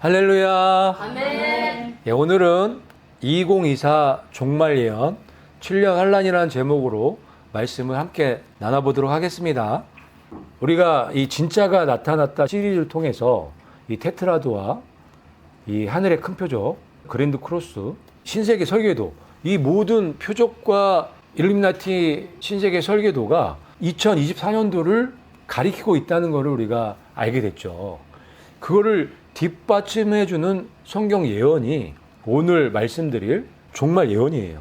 할렐루야. 아멘. 예, 오늘은 2024 종말 예언 7년 환란이라는 제목으로 말씀을 함께 나눠보도록 하겠습니다. 우리가 이 진짜가 나타났다 시리즈를 통해서 이 테트라드와 이 하늘의 큰 표적, 그랜드 크로스, 신세계 설계도, 이 모든 표적과 일루미나티 신세계 설계도가 2024년도를 가리키고 있다는 것을 우리가 알게 됐죠. 그거를 뒷받침해주는 성경 예언이 오늘 말씀드릴 종말 예언이에요.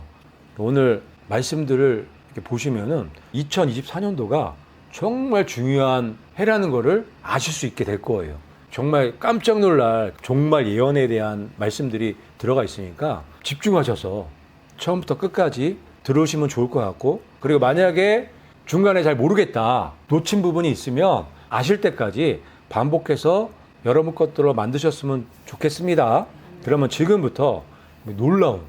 오늘 말씀들을 이렇게 보시면은 2024년도가 정말 중요한 해라는 것을 아실 수 있게 될 거예요. 정말 깜짝 놀랄 종말 예언에 대한 말씀들이 들어가 있으니까 집중하셔서 처음부터 끝까지 들으시면 좋을 것 같고, 그리고 만약에 중간에 잘 모르겠다, 놓친 부분이 있으면 아실 때까지 반복해서 여러분 것들로 만드셨으면 좋겠습니다. 그러면 지금부터 놀라운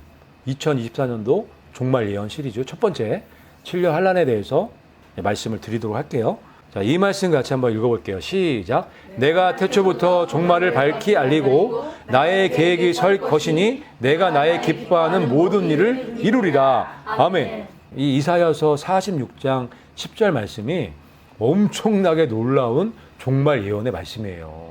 2024년도 종말 예언 시리즈 첫 번째 7년 환란에 대해서 말씀을 드리도록 할게요. 자, 이 말씀 같이 한번 읽어볼게요. 시작. 내가 태초부터 종말을 밝히 알리고 나의 계획이 설 것이니 내가 나의 기뻐하는 모든 일을 이루리라. 아멘. 이 이사야서 46장 10절 말씀이 엄청나게 놀라운 종말 예언의 말씀이에요.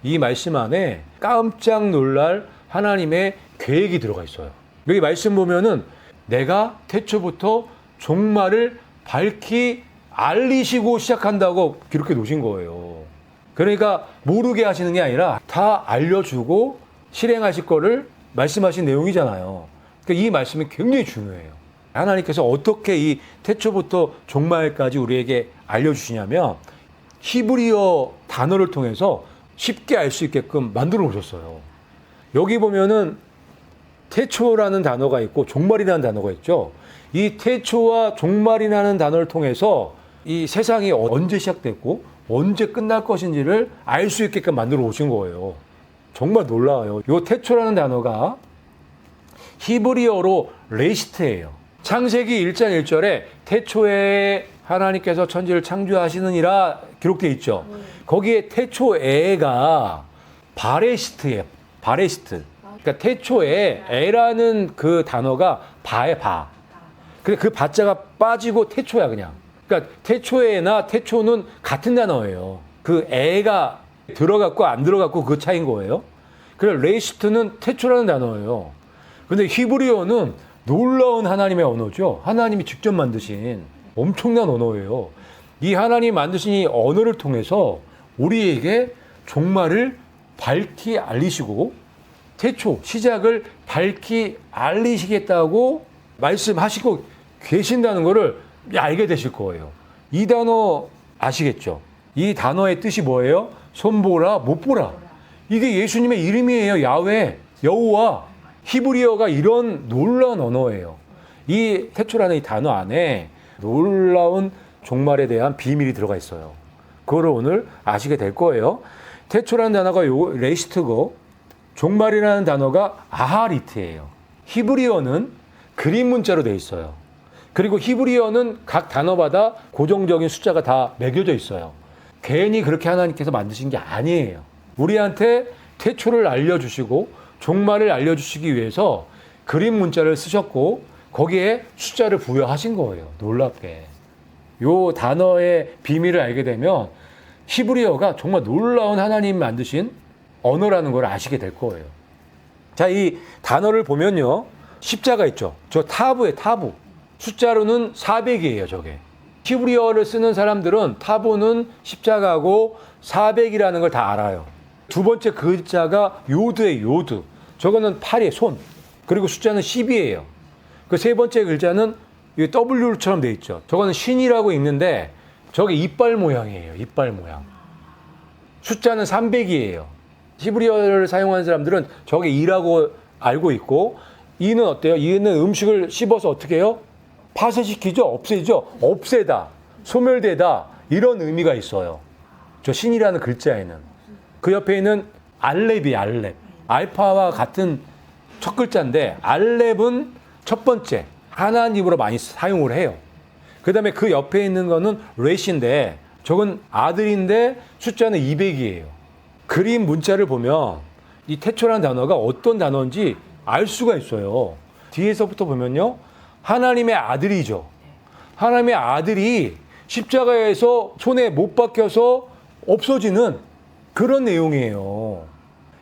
이 말씀 안에 깜짝 놀랄 하나님의 계획이 들어가 있어요. 여기 말씀 보면은 내가 태초부터 종말을 밝히 알리시고 시작한다고 기록해 놓으신 거예요. 그러니까 모르게 하시는 게 아니라 다 알려주고 실행하실 거를 말씀하신 내용이잖아요. 그러니까 이 말씀이 굉장히 중요해요. 하나님께서 어떻게 이 태초부터 종말까지 우리에게 알려주시냐면 히브리어 단어를 통해서 쉽게 알 수 있게끔 만들어 놓으셨어요. 여기 보면은 태초라는 단어가 있고 종말이라는 단어가 있죠. 이 태초와 종말이라는 단어를 통해서 이 세상이 언제 시작됐고 언제 끝날 것인지를 알 수 있게끔 만들어 오신 거예요. 정말 놀라워요. 이 태초라는 단어가 히브리어로 레시트예요. 창세기 1장 1절에 태초에 하나님께서 천지를 창조하시느니라 기록되어 있죠. 거기에 태초에가 바레시트예요. 바레시트. 그러니까 태초에 에라는 그 단어가 바에 바. 그래 그 바자가 빠지고 태초야 그냥. 그러니까 태초에나 태초는 같은 단어예요. 그 에가 들어갔고 안 들어갔고 그 차이인 거예요. 그래 레시트는 태초라는 단어예요. 근데 히브리어는 놀라운 하나님의 언어죠. 하나님이 직접 만드신 엄청난 언어예요. 이 하나님 만드신 이 언어를 통해서 우리에게 종말을 밝히 알리시고 태초, 시작을 밝히 알리시겠다고 말씀하시고 계신다는 것을 알게 되실 거예요. 이 단어 아시겠죠? 이 단어의 뜻이 뭐예요? 손보라, 못보라. 이게 예수님의 이름이에요. 야훼, 여호와. 히브리어가 이런 놀라운 언어예요. 이 태초라는 이 단어 안에 놀라운 종말에 대한 비밀이 들어가 있어요. 그거를 오늘 아시게 될 거예요. 태초라는 단어가 레시트고 종말이라는 단어가 아하리트예요. 히브리어는 그림 문자로 되어 있어요. 그리고 히브리어는 각 단어마다 고정적인 숫자가 다 매겨져 있어요. 괜히 그렇게 하나님께서 만드신 게 아니에요. 우리한테 태초를 알려주시고 종말을 알려주시기 위해서 그림 문자를 쓰셨고 거기에 숫자를 부여하신 거예요. 놀랍게. 요 단어의 비밀을 알게 되면 히브리어가 정말 놀라운 하나님이 만드신 언어라는 걸 아시게 될 거예요. 자, 이 단어를 보면요. 십자가 있죠. 저 타부에 타부. 숫자로는 400이에요, 저게. 히브리어를 쓰는 사람들은 타부는 십자가고 400이라는 걸 다 알아요. 두 번째 글자가 요드예요, 요드. 저거는 팔의 손. 그리고 숫자는 10이에요. 그 세 번째 글자는 W처럼 돼 있죠. 저거는 신이라고 읽는데 저게 이빨 모양이에요. 이빨 모양. 숫자는 300이에요. 히브리어를 사용하는 사람들은 저게 2라고 알고 있고, 이는 어때요? 이는 음식을 씹어서 어떻게 해요? 파쇄시키죠? 없애죠? 없애다, 소멸되다, 이런 의미가 있어요. 저 신이라는 글자에는. 그 옆에 있는 알렙이 알렙. 알파와 같은 첫 글자인데 알렙은 첫 번째 하나님으로 많이 사용을 해요. 그 다음에 그 옆에 있는 거는 레시인데 저건 아들인데 숫자는 200이에요. 그림 문자를 보면 이 태초라는 단어가 어떤 단어인지 알 수가 있어요. 뒤에서부터 보면요. 하나님의 아들이죠. 하나님의 아들이 십자가에서 손에 못 박혀서 없어지는 그런 내용이에요.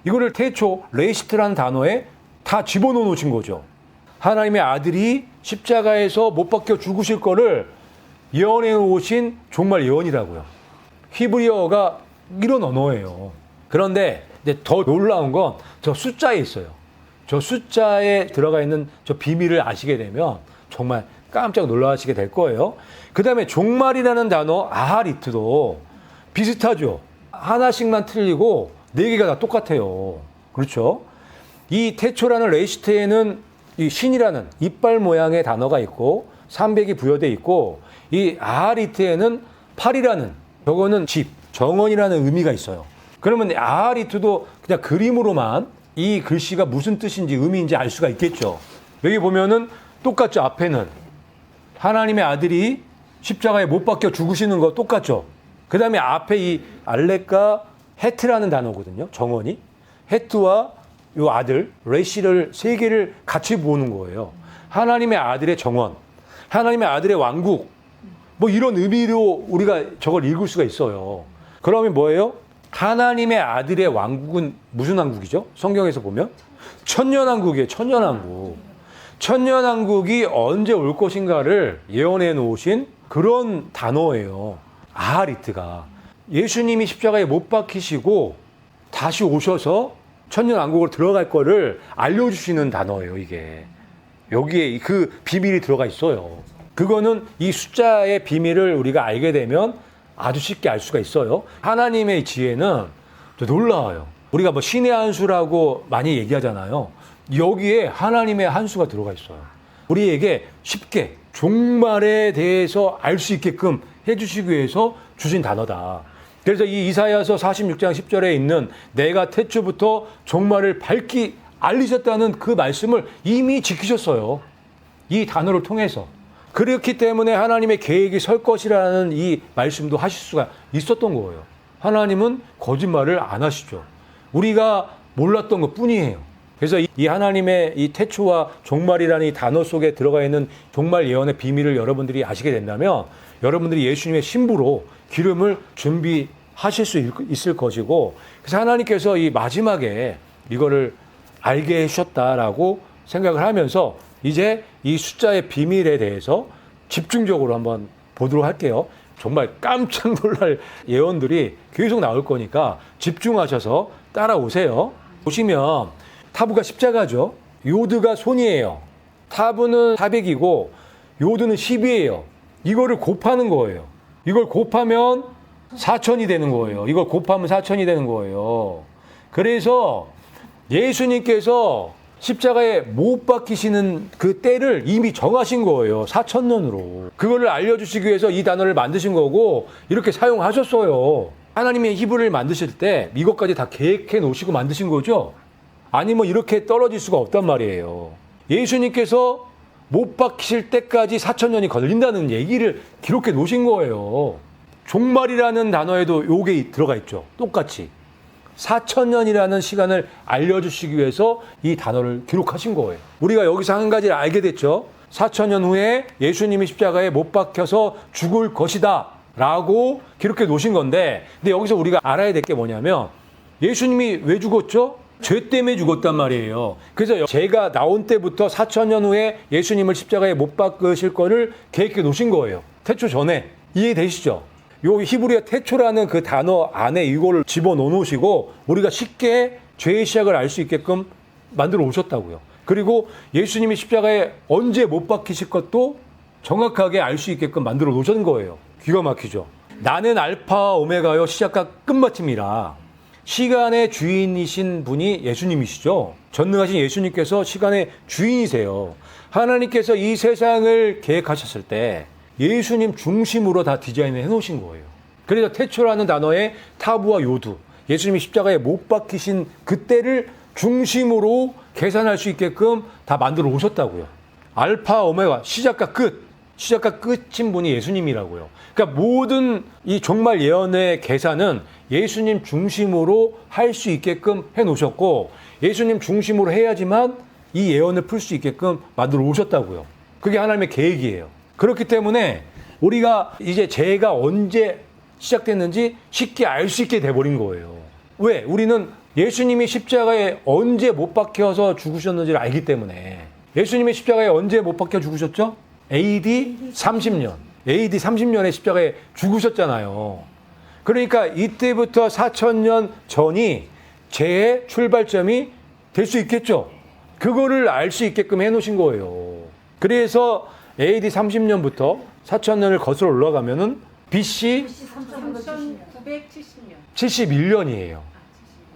이거를 태초, 레시트라는 단어에 다 집어넣어 놓으신 거죠. 하나님의 아들이 십자가에서 못 박혀 죽으실 거를 예언해 놓으신 종말 예언이라고요. 히브리어가 이런 언어예요. 그런데 이제 더 놀라운 건 저 숫자에 있어요. 저 숫자에 들어가 있는 저 비밀을 아시게 되면 정말 깜짝 놀라시게 될 거예요. 그 다음에 종말이라는 단어 아하리트도 비슷하죠. 하나씩만 틀리고 네 개가 다 똑같아요. 그렇죠? 이 태초라는 레시트에는 이 신이라는 이빨 모양의 단어가 있고 300이 부여돼 있고 이 아하리트에는 팔이라는 저거는 집, 정원이라는 의미가 있어요. 그러면 아하리트도 그냥 그림으로만 이 글씨가 무슨 뜻인지 의미인지 알 수가 있겠죠. 여기 보면은 똑같죠. 앞에는 하나님의 아들이 십자가에 못 박혀 죽으시는 거 똑같죠. 그 다음에 앞에 이 알렉과 헤트라는 단어거든요. 정원이. 헤트와 요 아들, 레시를 세 개를 같이 보는 거예요. 하나님의 아들의 정원, 하나님의 아들의 왕국, 뭐 이런 의미로 우리가 저걸 읽을 수가 있어요. 그러면 뭐예요? 하나님의 아들의 왕국은 무슨 왕국이죠? 성경에서 보면 천년왕국이에요. 천년왕국. 천년왕국이 언제 올 것인가를 예언해 놓으신 그런 단어예요. 아하리트가. 예수님이 십자가에 못 박히시고 다시 오셔서 천년왕국으로 들어갈 거를 알려주시는 단어예요. 이게. 여기에 그 비밀이 들어가 있어요. 그거는 이 숫자의 비밀을 우리가 알게 되면 아주 쉽게 알 수가 있어요. 하나님의 지혜는 놀라워요. 우리가 뭐 신의 한 수라고 많이 얘기하잖아요. 여기에 하나님의 한 수가 들어가 있어요. 우리에게 쉽게 종말에 대해서 알 수 있게끔 해주시기 위해서 주신 단어다. 그래서 이 이사야서 46장 10절에 있는 내가 태초부터 종말을 밝히 알리셨다는 그 말씀을 이미 지키셨어요. 이 단어를 통해서. 그렇기 때문에 하나님의 계획이 설 것이라는 이 말씀도 하실 수가 있었던 거예요. 하나님은 거짓말을 안 하시죠. 우리가 몰랐던 것 뿐이에요. 그래서 이 하나님의 이 태초와 종말이라는 이 단어 속에 들어가 있는 종말 예언의 비밀을 여러분들이 아시게 된다면 여러분들이 예수님의 신부로 기름을 준비하실 수 있을 것이고, 그래서 하나님께서 이 마지막에 이거를 알게 해주셨다라고 생각을 하면서 이제 이 숫자의 비밀에 대해서 집중적으로 한번 보도록 할게요. 정말 깜짝 놀랄 예언들이 계속 나올 거니까 집중하셔서 따라오세요. 보시면 타부가 십자가죠. 요드가 손이에요. 타부는 400이고 요드는 10이에요. 이거를 곱하는 거예요. 이걸 곱하면 4천이 되는 거예요. 이걸 곱하면 4천이 되는 거예요. 그래서 예수님께서 십자가에 못 박히시는 그 때를 이미 정하신 거예요. 4,000년으로. 그거를 알려주시기 위해서 이 단어를 만드신 거고 이렇게 사용하셨어요. 하나님의 히브리를 만드실 때 이것까지 다 계획해 놓으시고 만드신 거죠. 아니 뭐 이렇게 떨어질 수가 없단 말이에요. 예수님께서 못 박히실 때까지 4,000년이 걸린다는 얘기를 기록해 놓으신 거예요. 종말이라는 단어에도 요게 들어가 있죠. 똑같이. 4,000년이라는 시간을 알려주시기 위해서 이 단어를 기록하신 거예요. 우리가 여기서 한 가지를 알게 됐죠. 4,000년 후에 예수님이 십자가에 못 박혀서 죽을 것이다 라고 기록해 놓으신 건데, 근데 여기서 우리가 알아야 될 게 뭐냐면 예수님이 왜 죽었죠? 죄 때문에 죽었단 말이에요. 그래서 죄가 나온 때부터 4,000년 후에 예수님을 십자가에 못 박으실 거를 계획해 놓으신 거예요. 태초 전에. 이해되시죠? 요 히브리어 태초라는 그 단어 안에 이거를 집어넣어 놓으시고 우리가 쉽게 죄의 시작을 알 수 있게끔 만들어 오셨다고요. 그리고 예수님이 십자가에 언제 못 박히실 것도 정확하게 알 수 있게끔 만들어 놓으신 거예요. 기가 막히죠. 나는 알파 오메가요 시작과 끝마침이라. 시간의 주인이신 분이 예수님이시죠. 전능하신 예수님께서 시간의 주인이세요. 하나님께서 이 세상을 계획하셨을 때 예수님 중심으로 다 디자인을 해놓으신 거예요. 그래서 태초라는 단어에 타부와 요두, 예수님이 십자가에 못 박히신 그때를 중심으로 계산할 수 있게끔 다 만들어 오셨다고요. 알파, 오메가, 시작과 끝. 시작과 끝인 분이 예수님이라고요. 그러니까 모든 이 종말 예언의 계산은 예수님 중심으로 할 수 있게끔 해놓으셨고 예수님 중심으로 해야지만 이 예언을 풀 수 있게끔 만들어 오셨다고요. 그게 하나님의 계획이에요. 그렇기 때문에 우리가 이제 죄가 언제 시작됐는지 쉽게 알 수 있게 돼버린 거예요. 왜? 우리는 예수님이 십자가에 언제 못 박혀서 죽으셨는지를 알기 때문에. 예수님이 십자가에 언제 못 박혀 죽으셨죠? AD 30년. AD 30년에 십자가에 죽으셨잖아요. 그러니까 이때부터 4,000년 전이 죄의 출발점이 될 수 있겠죠. 그거를 알 수 있게끔 해놓으신 거예요. 그래서 AD 30년부터 4,000년을 거슬러 올라가면은 BC 3970년. 71년이에요.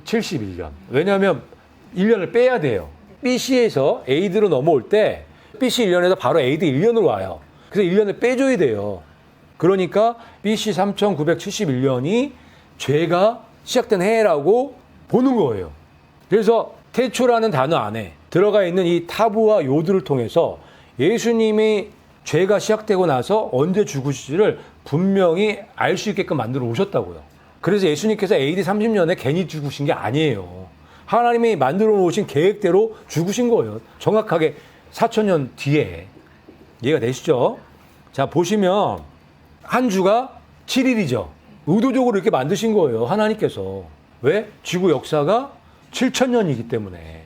71년. 왜냐하면 1년을 빼야 돼요. BC에서 AD로 넘어올 때 BC 1년에서 바로 AD 1년으로 와요. 그래서 1년을 빼줘야 돼요. 그러니까 BC 3971년이 죄가 시작된 해라고 보는 거예요. 그래서 태초라는 단어 안에 들어가 있는 이 타부와 요드를 통해서 예수님이 죄가 시작되고 나서 언제 죽으실지를 분명히 알 수 있게끔 만들어 오셨다고요. 그래서 예수님께서 AD 30년에 괜히 죽으신 게 아니에요. 하나님이 만들어 놓으신 계획대로 죽으신 거예요. 정확하게 4,000년 뒤에. 이해가 되시죠? 자, 보시면 한 주가 7일이죠. 의도적으로 이렇게 만드신 거예요. 하나님께서. 왜? 지구 역사가 7,000년이기 때문에.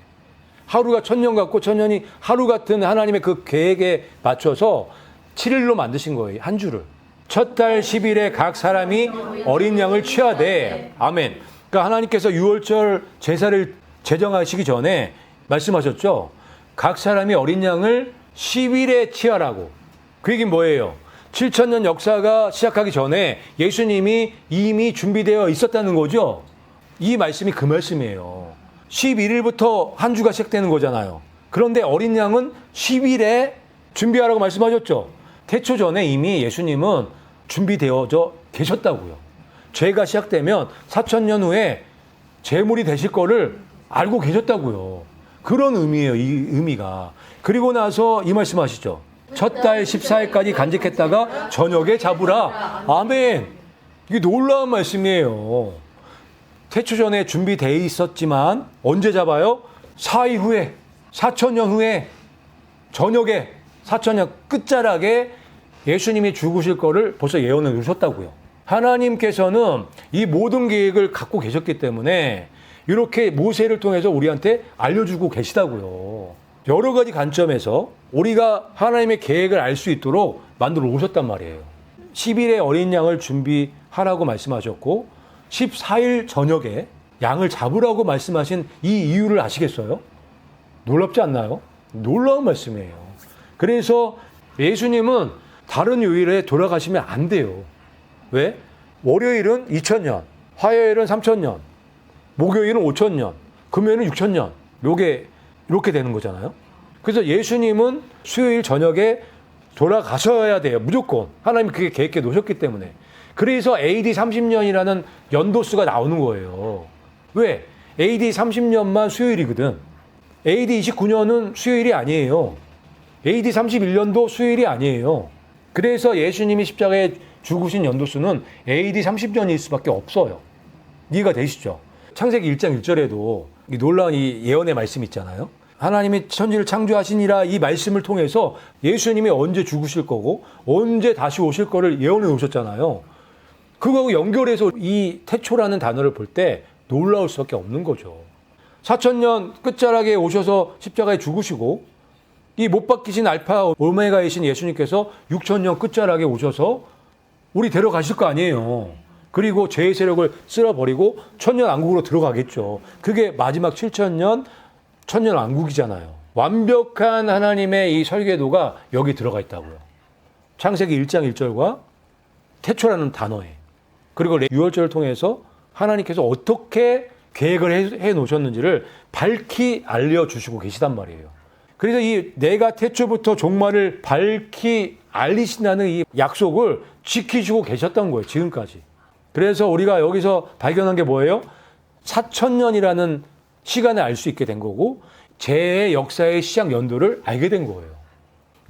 하루가 1,000년 같고 1,000년이 하루 같은 하나님의 그 계획에 맞춰서 7일로 만드신 거예요. 한 주를. 첫 달 10일에 각 사람이 어린 양을 취하되. 아멘. 그러니까 하나님께서 유월절 제사를 제정하시기 전에 말씀하셨죠. 각 사람이 어린 양을 10일에 취하라고. 그 얘기는 뭐예요? 7,000년 역사가 시작하기 전에 예수님이 이미 준비되어 있었다는 거죠. 이 말씀이 그 말씀이에요. 11일부터 한 주가 시작되는 거잖아요. 그런데 어린 양은 10일에 준비하라고 말씀하셨죠. 태초 전에 이미 예수님은 준비되어져 계셨다고요. 죄가 시작되면 4,000년 후에 제물이 되실 거를 알고 계셨다고요. 그런 의미예요, 이 의미가. 그리고 나서 이 말씀하시죠. 첫 달 14일까지 간직했다가 저녁에 잡으라. 아멘. 이게 놀라운 말씀이에요. 태초 전에 준비되어 있었지만 언제 잡아요? 4일 후에, 4,000년 후에, 저녁에, 4,000년 끝자락에 예수님이 죽으실 거를 벌써 예언해 주셨다고요. 하나님께서는 이 모든 계획을 갖고 계셨기 때문에 이렇게 모세를 통해서 우리한테 알려주고 계시다고요. 여러 가지 관점에서 우리가 하나님의 계획을 알 수 있도록 만들어 오셨단 말이에요. 10일에 어린 양을 준비하라고 말씀하셨고 14일 저녁에 양을 잡으라고 말씀하신 이 이유를 아시겠어요? 놀랍지 않나요? 놀라운 말씀이에요. 그래서 예수님은 다른 요일에 돌아가시면 안 돼요. 왜? 월요일은 2,000년, 화요일은 3,000년, 목요일은 5,000년, 금요일은 6,000년. 요게 이렇게 되는 거잖아요. 그래서 예수님은 수요일 저녁에 돌아가셔야 돼요. 무조건. 하나님이 그게 계획해 놓으셨기 때문에. 그래서 AD 30년이라는 연도수가 나오는 거예요. 왜? AD 30년만 수요일이거든. AD 29년은 수요일이 아니에요. AD 31년도 수요일이 아니에요. 그래서 예수님이 십자가에 죽으신 연도수는 AD 30년일 수밖에 없어요. 이해가 되시죠? 창세기 1장 1절에도 이 놀라운 이 예언의 말씀 있잖아요. 하나님이 천지를 창조하시니라 이 말씀을 통해서 예수님이 언제 죽으실 거고 언제 다시 오실 거를 예언해 놓으셨잖아요. 그거하고 연결해서 이 태초라는 단어를 볼 때 놀라울 수밖에 없는 거죠. 4,000년 끝자락에 오셔서 십자가에 죽으시고 이 못 박히신 알파 오메가이신 예수님께서 6,000년 끝자락에 오셔서 우리 데려가실 거 아니에요. 그리고 죄의 세력을 쓸어버리고 천년왕국으로 들어가겠죠. 그게 마지막 7,000년 천년왕국이잖아요. 완벽한 하나님의 이 설계도가 여기 들어가 있다고요. 창세기 1장 1절과 태초라는 단어에. 그리고 유월절을 통해서 하나님께서 어떻게 계획을 해 놓으셨는지를 밝히 알려주시고 계시단 말이에요. 그래서 이 내가 태초부터 종말을 밝히 알리신다는 이 약속을 지키시고 계셨던 거예요. 지금까지. 그래서 우리가 여기서 발견한 게 뭐예요? 4,000년이라는 시간을 알 수 있게 된 거고 죄의 역사의 시작 연도를 알게 된 거예요.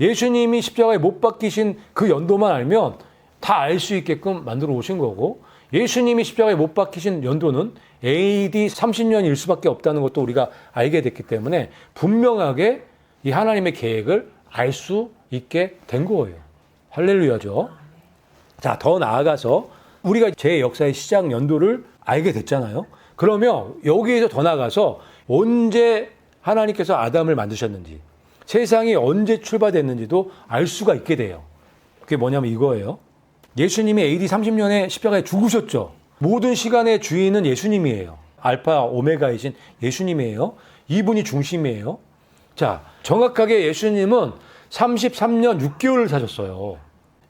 예수님이 십자가에 못 박히신 그 연도만 알면 다 알 수 있게끔 만들어 오신 거고, 예수님이 십자가에 못 박히신 연도는 AD 30년일 수밖에 없다는 것도 우리가 알게 됐기 때문에 분명하게 이 하나님의 계획을 알 수 있게 된 거예요. 할렐루야죠. 자, 더 나아가서 우리가 제 역사의 시작 연도를 알게 됐잖아요. 그러면 여기에서 더 나아가서 언제 하나님께서 아담을 만드셨는지, 세상이 언제 출발됐는지도 알 수가 있게 돼요. 그게 뭐냐면 이거예요. 예수님이 AD 30년에 십자가에 죽으셨죠. 모든 시간의 주인은 예수님이에요. 알파 오메가이신 예수님이에요. 이분이 중심이에요. 자, 정확하게 예수님은 33년 6개월을 사셨어요.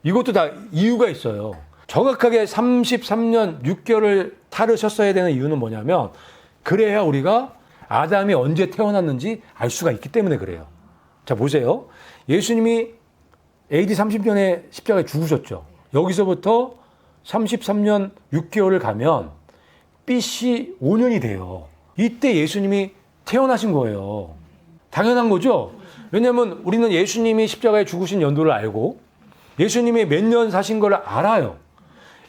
이것도 다 이유가 있어요. 정확하게 33년 6개월을 타르셨어야 되는 이유는 뭐냐면, 그래야 우리가 아담이 언제 태어났는지 알 수가 있기 때문에 그래요. 자, 보세요. 예수님이 AD 30년에 십자가에 죽으셨죠. 여기서부터 33년 6개월을 가면 BC 5년이 돼요. 이때 예수님이 태어나신 거예요. 당연한 거죠? 왜냐하면 우리는 예수님이 십자가에 죽으신 연도를 알고 예수님이 몇 년 사신 걸 알아요.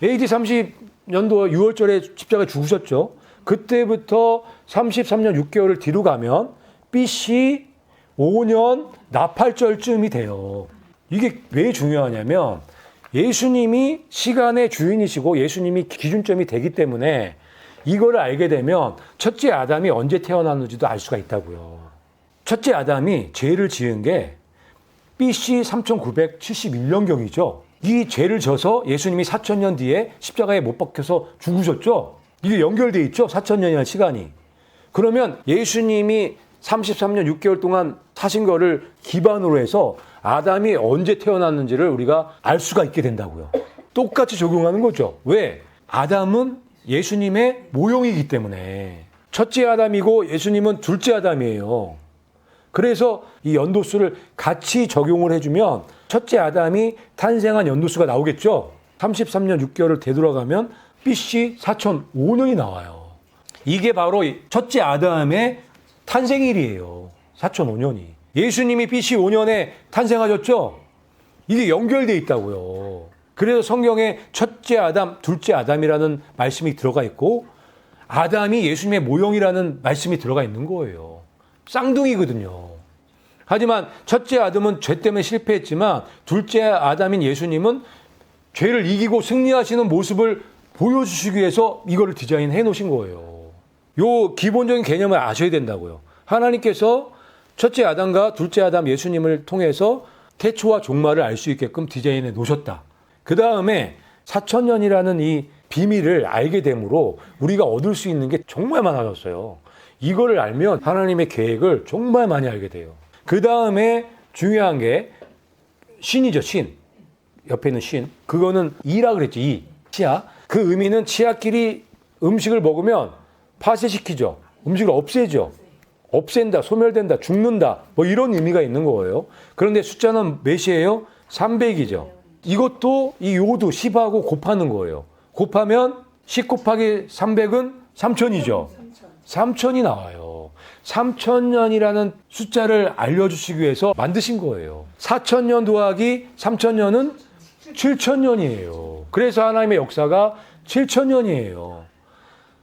AD 30년도 6월절에 십자가에 죽으셨죠. 그때부터 33년 6개월을 뒤로 가면 BC 5년 나팔절쯤이 돼요. 이게 왜 중요하냐면 예수님이 시간의 주인이시고 예수님이 기준점이 되기 때문에 이거를 알게 되면 첫째 아담이 언제 태어났는지도 알 수가 있다고요. 첫째 아담이 죄를 지은 게 BC 3971년경이죠. 이 죄를 져서 예수님이 4000년 뒤에 십자가에 못 박혀서 죽으셨죠. 이게 연결돼 있죠. 4000년이라는 시간이. 그러면 예수님이 33년 6개월 동안 사신 거를 기반으로 해서 아담이 언제 태어났는지를 우리가 알 수가 있게 된다고요. 똑같이 적용하는 거죠. 왜? 아담은 예수님의 모형이기 때문에. 첫째 아담이고 예수님은 둘째 아담이에요. 그래서 이 연도수를 같이 적용을 해주면 첫째 아담이 탄생한 연도수가 나오겠죠. 33년 6개월을 되돌아가면 BC 4005년이 나와요. 이게 바로 첫째 아담의 탄생일이에요. 4005년이. 예수님이 BC 5년에 탄생하셨죠? 이게 연결되어 있다고요. 그래서 성경에 첫째 아담, 둘째 아담이라는 말씀이 들어가 있고 아담이 예수님의 모형이라는 말씀이 들어가 있는 거예요. 쌍둥이거든요. 하지만 첫째 아담은 죄 때문에 실패했지만 둘째 아담인 예수님은 죄를 이기고 승리하시는 모습을 보여주시기 위해서 이거를 디자인해 놓으신 거예요. 요 기본적인 개념을 아셔야 된다고요. 하나님께서 첫째 아담과 둘째 아담 예수님을 통해서 태초와 종말을 알 수 있게끔 디자인해 놓으셨다. 그 다음에 4000년이라는 이 비밀을 알게 되므로 우리가 얻을 수 있는 게 정말 많아졌어요. 이거를 알면 하나님의 계획을 정말 많이 알게 돼요. 그 다음에 중요한 게 신이죠, 신. 옆에 있는 신. 그거는 이라 그랬지, 이. 치아. 그 의미는 치아끼리 음식을 먹으면 파쇄시키죠. 음식을 없애죠. 없앤다, 소멸된다, 죽는다. 뭐 이런 의미가 있는 거예요. 그런데 숫자는 몇이에요? 300이죠. 이것도 이 요도 10하고 곱하는 거예요. 곱하면 10 곱하기 300은 3000이죠. 3000이 나와요. 3000년이라는 숫자를 알려주시기 위해서 만드신 거예요. 4000년 더하기 3000년은 7000년이에요. 그래서 하나님의 역사가 7000년이에요.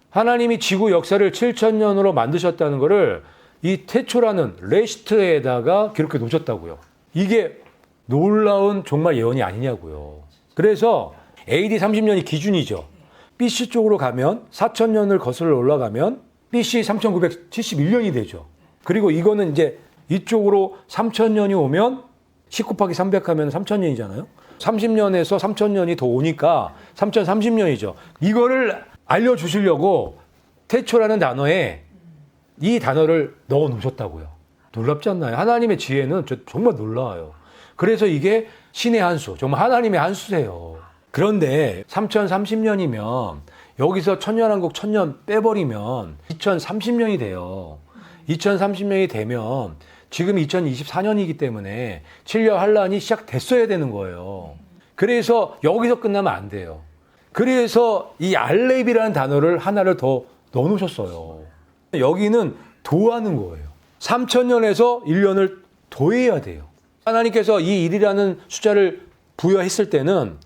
하나님이 지구 역사를 7000년으로 만드셨다는 것을 이 태초라는 레시트에다가 기록해 놓으셨다고요. 이게 놀라운 정말 예언이 아니냐고요. 그래서 AD 30년이 기준이죠. BC 쪽으로 가면 4000년을 거슬러 올라가면 BC 3971년이 되죠. 그리고 이거는 이제 이쪽으로 3000년이 오면 10 곱하기 300 하면 3000년이잖아요. 30년에서 3000년이 더 오니까 3030년이죠. 이거를 알려주시려고 태초라는 단어에 이 단어를 넣어 놓으셨다고요. 놀랍지 않나요? 하나님의 지혜는 정말 놀라워요. 그래서 이게 신의 한 수, 정말 하나님의 한 수세요. 그런데 3030년이면 여기서 천년왕국 1000년 빼버리면 2030년이 돼요. 2030년이 되면 지금 2024년이기 때문에 7년 환란이 시작됐어야 되는 거예요. 그래서 여기서 끝나면 안 돼요. 그래서 이 알렙이라는 단어를 하나를 더 넣어놓으셨어요. 여기는 도하는 거예요. 3000년에서 1년을 더해야 돼요. 하나님께서 이 일이라는 숫자를 부여했을 때는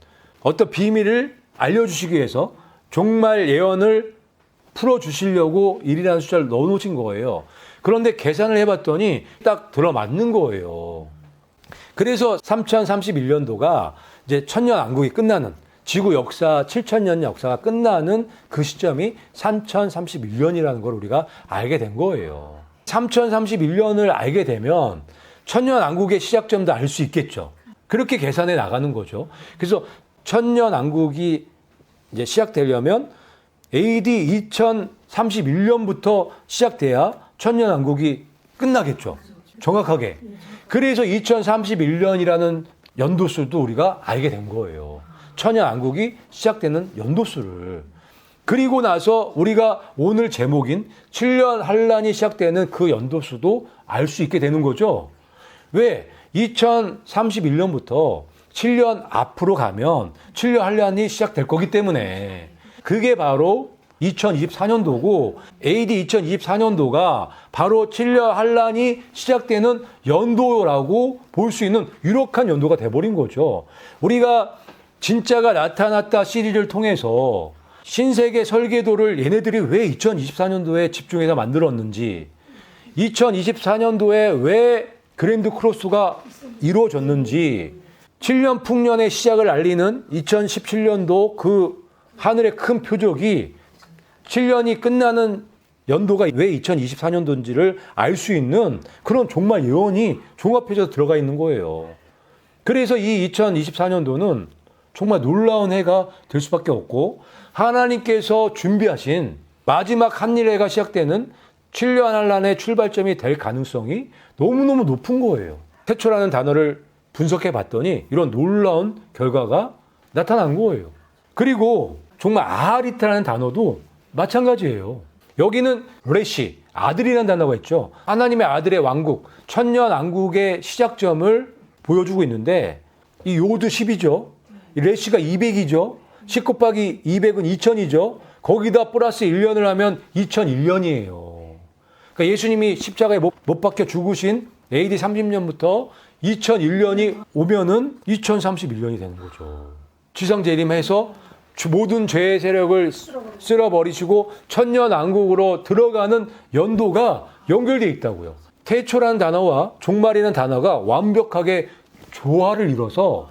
어떤 비밀을 알려주시기 위해서 종말 예언을 풀어주시려고 일이라는 숫자를 넣어놓으신 거예요. 그런데 계산을 해봤더니 딱 들어맞는 거예요. 그래서 3031년도가 이제 천년왕국이 끝나는, 지구 역사 7000년 역사가 끝나는 그 시점이 3031년이라는 걸 우리가 알게 된 거예요. 3031년을 알게 되면 천년왕국의 시작점도 알 수 있겠죠. 그렇게 계산해 나가는 거죠. 그래서 천년왕국이 이제 시작되려면 AD 2031년부터 시작돼야 천년왕국이 끝나겠죠. 정확하게. 그래서 2031년이라는 연도수도 우리가 알게 된 거예요. 천년왕국이 시작되는 연도수를. 그리고 나서 우리가 오늘 제목인 7년 환란이 시작되는 그 연도수도 알 수 있게 되는 거죠. 왜? 2031년부터 7년 앞으로 가면 7년 환란이 시작될 거기 때문에. 그게 바로 2024년도고 AD 2024년도가 바로 7년 환란이 시작되는 연도라고 볼 수 있는 유력한 연도가 돼버린 거죠. 우리가 진짜가 나타났다 시리즈를 통해서 신세계 설계도를 얘네들이 왜 2024년도에 집중해서 만들었는지, 2024년도에 왜 그랜드 크로스가 이루어졌는지, 7년 풍년의 시작을 알리는 2017년도 그 하늘의 큰 표적이 7년이 끝나는 연도가 왜 2024년도인지를 알 수 있는 그런 종말 예언이 종합해서 들어가 있는 거예요. 그래서 이 2024년도는 정말 놀라운 해가 될 수밖에 없고, 하나님께서 준비하신 마지막 한일해가 시작되는 7년 환란의 출발점이 될 가능성이 너무너무 높은 거예요. 태초라는 단어를 분석해 봤더니 이런 놀라운 결과가 나타난 거예요. 그리고 정말 아하리트라는 단어도 마찬가지예요. 여기는 레시, 아들이라는 단어가 있죠. 하나님의 아들의 왕국, 천년 왕국의 시작점을 보여주고 있는데, 이 요도 10이죠. 이 레시가 200이죠. 10 곱하기 200은 2000이죠. 거기다 플러스 1년을 하면 2001년이에요. 그러니까 예수님이 십자가에 못 박혀 죽으신 AD 30년부터 2001년이 오면은 2031년이 되는 거죠. 지상재림해서 모든 죄의 세력을 쓸어버리시고 천년 왕국으로 들어가는 연도가 연결되어 있다고요. 태초라는 단어와 종말이라는 단어가 완벽하게 조화를 이뤄서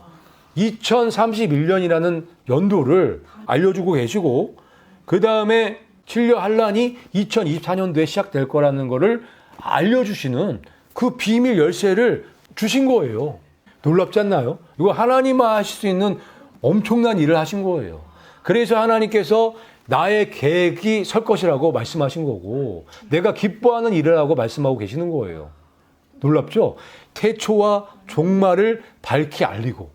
2031년이라는 연도를 알려주고 계시고, 그 다음에 7년 환란이 2024년도에 시작될 거라는 거를 알려주시는 그 비밀 열쇠를 주신 거예요. 놀랍지 않나요? 이거 하나님만 하실 수 있는 엄청난 일을 하신 거예요. 그래서 하나님께서 나의 계획이 설 것이라고 말씀하신 거고, 내가 기뻐하는 일을 하고 말씀하고 계시는 거예요. 놀랍죠? 태초와 종말을 밝히 알리고,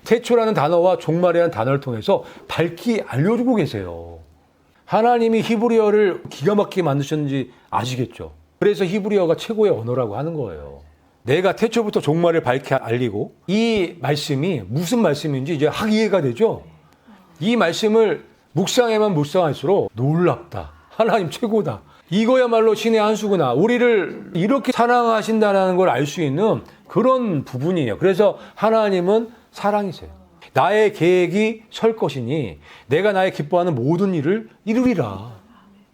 태초라는 단어와 종말이라는 단어를 통해서 밝히 알려주고 계세요. 하나님이 히브리어를 기가 막히게 만드셨는지 아시겠죠? 그래서 히브리어가 최고의 언어라고 하는 거예요. 내가 태초부터 종말을 밝히 알리고, 이 말씀이 무슨 말씀인지 이제 확 이해가 되죠? 이 말씀을 묵상할수록 놀랍다. 하나님 최고다. 이거야말로 신의 한 수구나. 우리를 이렇게 사랑하신다는 걸 알 수 있는 그런 부분이에요. 그래서 하나님은 사랑이세요. 나의 계획이 설 것이니 내가 나의 기뻐하는 모든 일을 이루리라.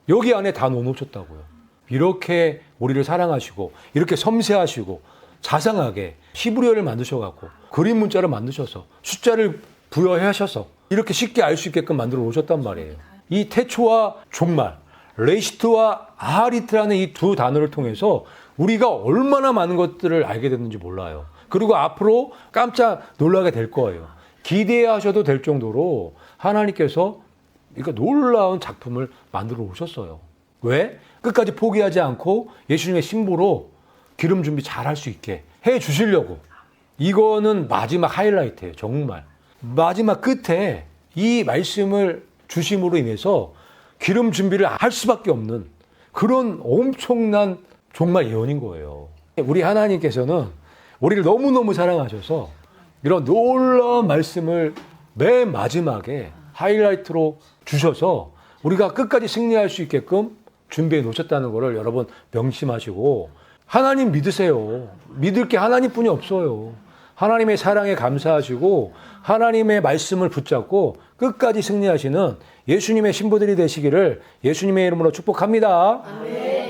여기 안에 다 넣어놓으셨다고요. 이렇게 우리를 사랑하시고, 이렇게 섬세하시고 자상하게 히브리어를 만드셔갖고 그림 문자를 만드셔서 숫자를 부여해 하셔서 이렇게 쉽게 알 수 있게끔 만들어 놓으셨단 말이에요. 이 태초와 종말, 레시트와 아하리트라는 이 두 단어를 통해서 우리가 얼마나 많은 것들을 알게 됐는지 몰라요. 그리고 앞으로 깜짝 놀라게 될 거예요. 기대하셔도 될 정도로 하나님께서 그러니까 놀라운 작품을 만들어 오셨어요. 왜? 끝까지 포기하지 않고 예수님의 신부로 기름 준비 잘 할 수 있게 해 주시려고. 이거는 마지막 하이라이트예요. 정말. 마지막 끝에 이 말씀을 주심으로 인해서 기름 준비를 할 수밖에 없는 그런 엄청난 종말 예언인 거예요. 우리 하나님께서는 우리를 너무너무 사랑하셔서 이런 놀라운 말씀을 맨 마지막에 하이라이트로 주셔서 우리가 끝까지 승리할 수 있게끔 준비해 놓으셨다는 것을 여러분 명심하시고, 하나님 믿으세요. 믿을 게 하나님뿐이 없어요. 하나님의 사랑에 감사하시고 하나님의 말씀을 붙잡고 끝까지 승리하시는 예수님의 신부들이 되시기를 예수님의 이름으로 축복합니다. 아멘.